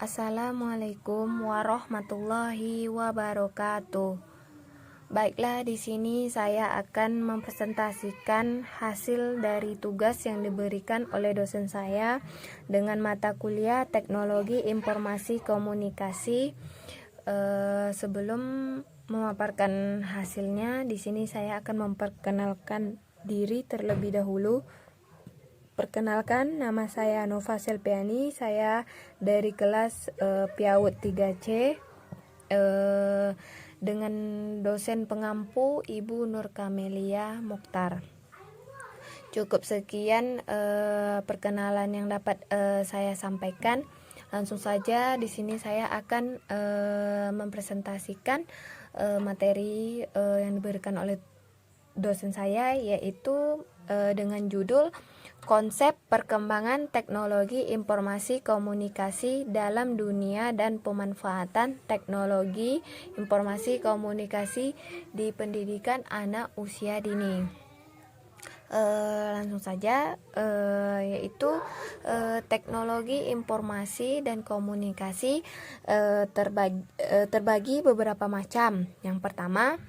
Assalamualaikum warahmatullahi wabarakatuh. Baiklah, di sini saya akan mempresentasikan hasil dari tugas yang diberikan oleh dosen saya dengan mata kuliah Teknologi Informasi Komunikasi. Sebelum memaparkan hasilnya, di sini saya akan memperkenalkan diri terlebih dahulu. Perkenalkan, nama saya Nova Selpiani, saya dari kelas PIAUD 3C dengan dosen pengampu Ibu Nur Kamelia Mukhtar. Cukup sekian perkenalan yang dapat saya sampaikan. Langsung saja di sini saya akan mempresentasikan materi yang diberikan oleh dosen saya, yaitu dengan judul Konsep Perkembangan Teknologi Informasi Komunikasi dalam Dunia dan Pemanfaatan Teknologi Informasi Komunikasi di Pendidikan Anak Usia Dini. Langsung saja, yaitu teknologi informasi dan komunikasi terbagi beberapa macam. Yang pertama,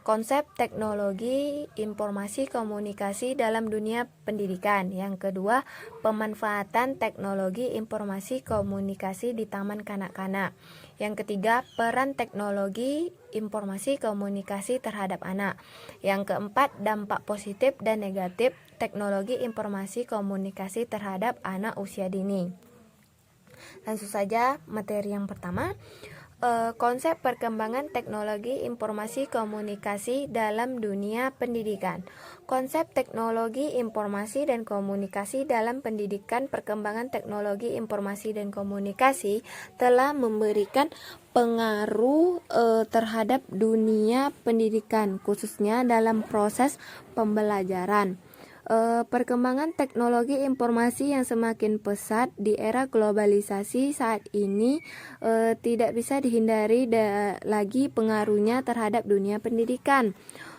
konsep teknologi informasi komunikasi dalam dunia pendidikan. Yang kedua, pemanfaatan teknologi informasi komunikasi di taman kanak-kanak. Yang ketiga, peran teknologi informasi komunikasi terhadap anak. Yang keempat, dampak positif dan negatif teknologi informasi komunikasi terhadap anak usia dini. Langsung saja materi yang pertama, konsep perkembangan teknologi informasi komunikasi dalam dunia pendidikan. Konsep teknologi informasi dan komunikasi dalam pendidikan. Perkembangan teknologi informasi dan komunikasi telah memberikan pengaruh terhadap dunia pendidikan, khususnya dalam proses pembelajaran. Perkembangan teknologi informasi yang semakin pesat di era globalisasi saat ini tidak bisa dihindari lagi pengaruhnya terhadap dunia pendidikan.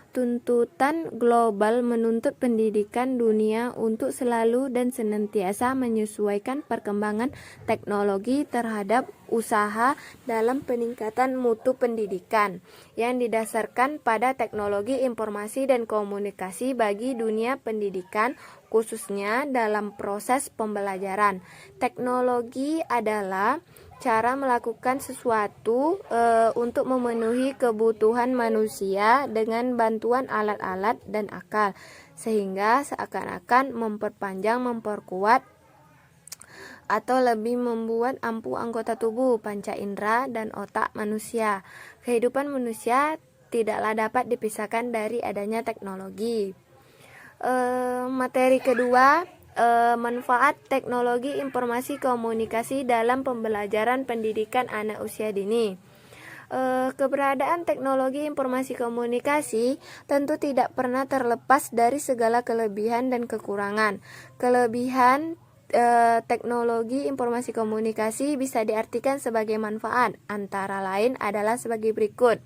Tuntutan global menuntut pendidikan dunia untuk selalu dan senantiasa menyesuaikan perkembangan teknologi terhadap usaha dalam peningkatan mutu pendidikan yang didasarkan pada teknologi informasi dan komunikasi bagi dunia pendidikan, khususnya dalam proses pembelajaran. Teknologi adalah cara melakukan sesuatu untuk memenuhi kebutuhan manusia dengan bantuan alat-alat dan akal, sehingga seakan-akan memperpanjang, memperkuat, atau lebih membuat ampuh anggota tubuh, panca indera, dan otak manusia. Kehidupan manusia tidaklah dapat dipisahkan dari adanya teknologi. Materi kedua, manfaat teknologi informasi komunikasi dalam pembelajaran pendidikan anak usia dini. Keberadaan teknologi informasi komunikasi tentu tidak pernah terlepas dari segala kelebihan dan kekurangan. Kelebihan teknologi informasi komunikasi bisa diartikan sebagai manfaat, antara lain adalah sebagai berikut.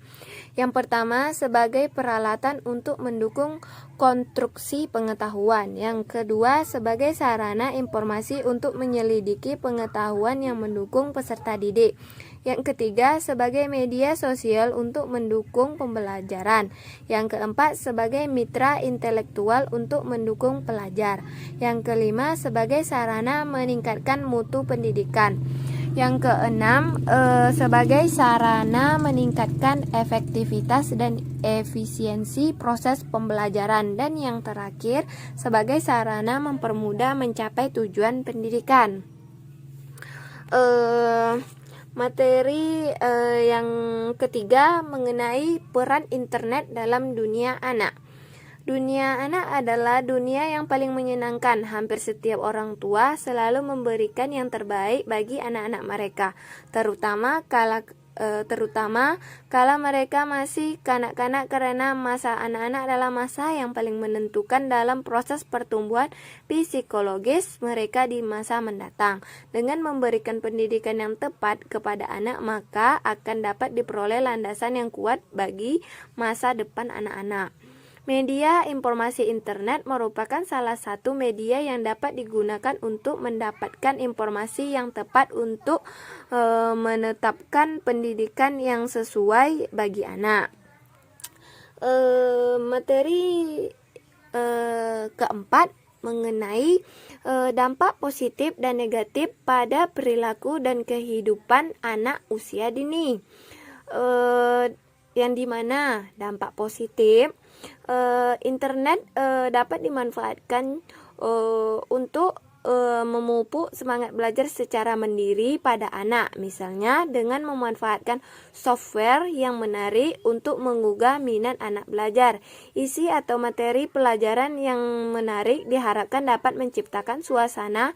Yang pertama, sebagai peralatan untuk mendukung konstruksi pengetahuan. Yang kedua, sebagai sarana informasi untuk menyelidiki pengetahuan yang mendukung peserta didik. Yang ketiga, sebagai media sosial untuk mendukung pembelajaran. Yang keempat, sebagai mitra intelektual untuk mendukung pelajar. Yang kelima, sebagai sarana meningkatkan mutu pendidikan. Yang keenam, sebagai sarana meningkatkan efektivitas dan efisiensi proses pembelajaran. Dan yang terakhir, sebagai sarana mempermudah mencapai tujuan pendidikan. Materi yang ketiga mengenai peran internet dalam dunia anak. Dunia anak adalah dunia yang paling menyenangkan. Hampir setiap orang tua selalu memberikan yang terbaik bagi anak-anak mereka, terutama kala mereka masih kanak-kanak, karena masa anak-anak adalah masa yang paling menentukan dalam proses pertumbuhan psikologis mereka di masa mendatang. Dengan memberikan pendidikan yang tepat kepada anak, maka akan dapat diperoleh landasan yang kuat bagi masa depan anak-anak. Media informasi internet merupakan salah satu media yang dapat digunakan untuk mendapatkan informasi yang tepat untuk menetapkan pendidikan yang sesuai bagi anak. Materi keempat mengenai dampak positif dan negatif pada perilaku dan kehidupan anak usia dini. Yang dimana dampak positif, internet dapat dimanfaatkan untuk memupuk semangat belajar secara mandiri pada anak, misalnya dengan memanfaatkan software yang menarik untuk menggugah minat anak belajar. Isi atau materi pelajaran yang menarik diharapkan dapat menciptakan suasana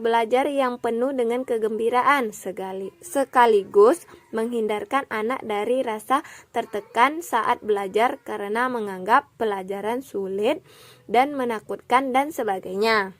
belajar yang penuh dengan kegembiraan, sekaligus menghindarkan anak dari rasa tertekan saat belajar karena menganggap pelajaran sulit dan menakutkan dan sebagainya.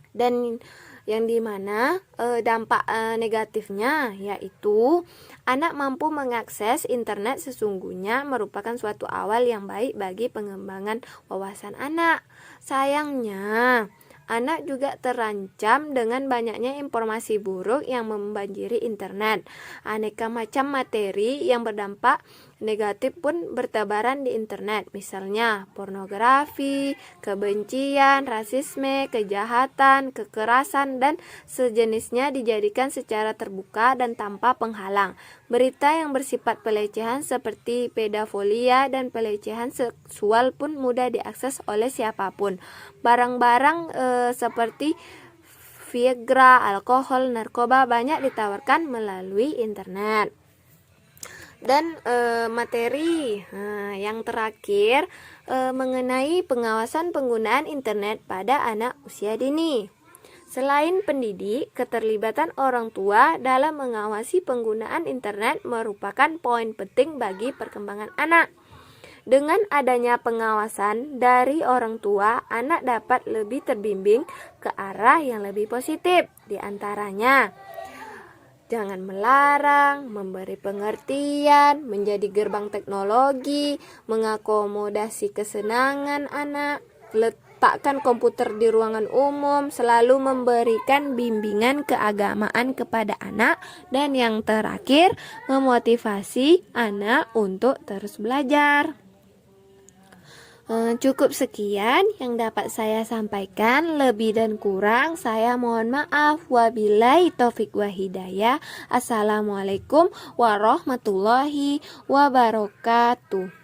Dan yang dimana dampak negatifnya yaitu anak mampu mengakses internet sesungguhnya merupakan suatu awal yang baik bagi pengembangan wawasan anak. Sayangnya anak juga terancam dengan banyaknya informasi buruk yang membanjiri internet. Aneka macam materi yang berdampak negatif pun bertebaran di internet, misalnya pornografi, kebencian, rasisme, kejahatan, kekerasan, dan sejenisnya dijadikan secara terbuka dan tanpa penghalang. Berita yang bersifat pelecehan seperti pedofilia dan pelecehan seksual pun mudah diakses oleh siapapun. Barang-barang seperti Viagra, alkohol, narkoba banyak ditawarkan melalui internet. Dan materi yang terakhir mengenai pengawasan penggunaan internet pada anak usia dini. Selain pendidik, keterlibatan orang tua dalam mengawasi penggunaan internet merupakan poin penting bagi perkembangan anak. Dengan adanya pengawasan dari orang tua, anak dapat lebih terbimbing ke arah yang lebih positif. Di antaranya, jangan melarang, memberi pengertian, menjadi gerbang teknologi, mengakomodasi kesenangan anak, letakkan komputer di ruangan umum, selalu memberikan bimbingan keagamaan kepada anak, dan yang terakhir, memotivasi anak untuk terus belajar. Cukup sekian yang dapat saya sampaikan, lebih dan kurang saya mohon maaf. Wabillahi taufik wa hidayah. Assalamualaikum warahmatullahi wabarakatuh.